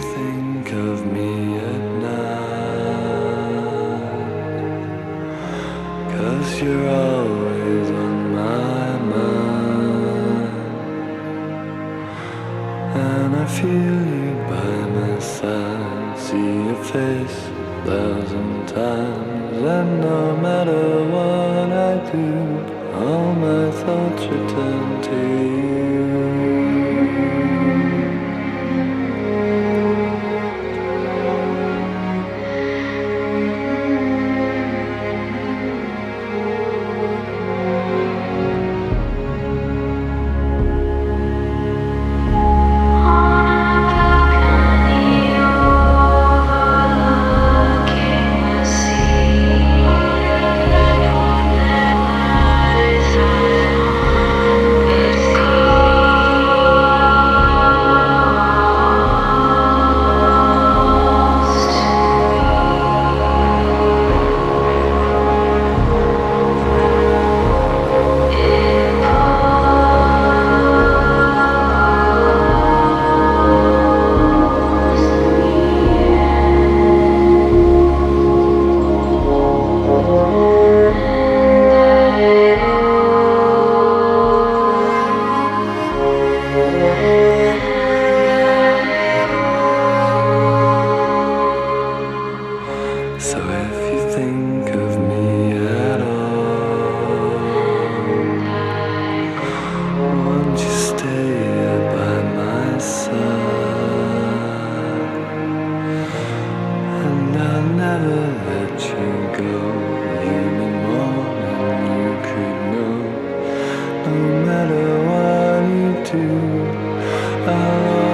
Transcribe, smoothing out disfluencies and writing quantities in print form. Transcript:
think of me at night, 'cause you're always on my mind, and I feel you by my side, see your face 1,000 times, and no matter what I do, all my thoughts return to you. So if you think of me at all, won't you stay here by my side? And I'll never let you go. You mean more than you could know. No matter what you do, I'll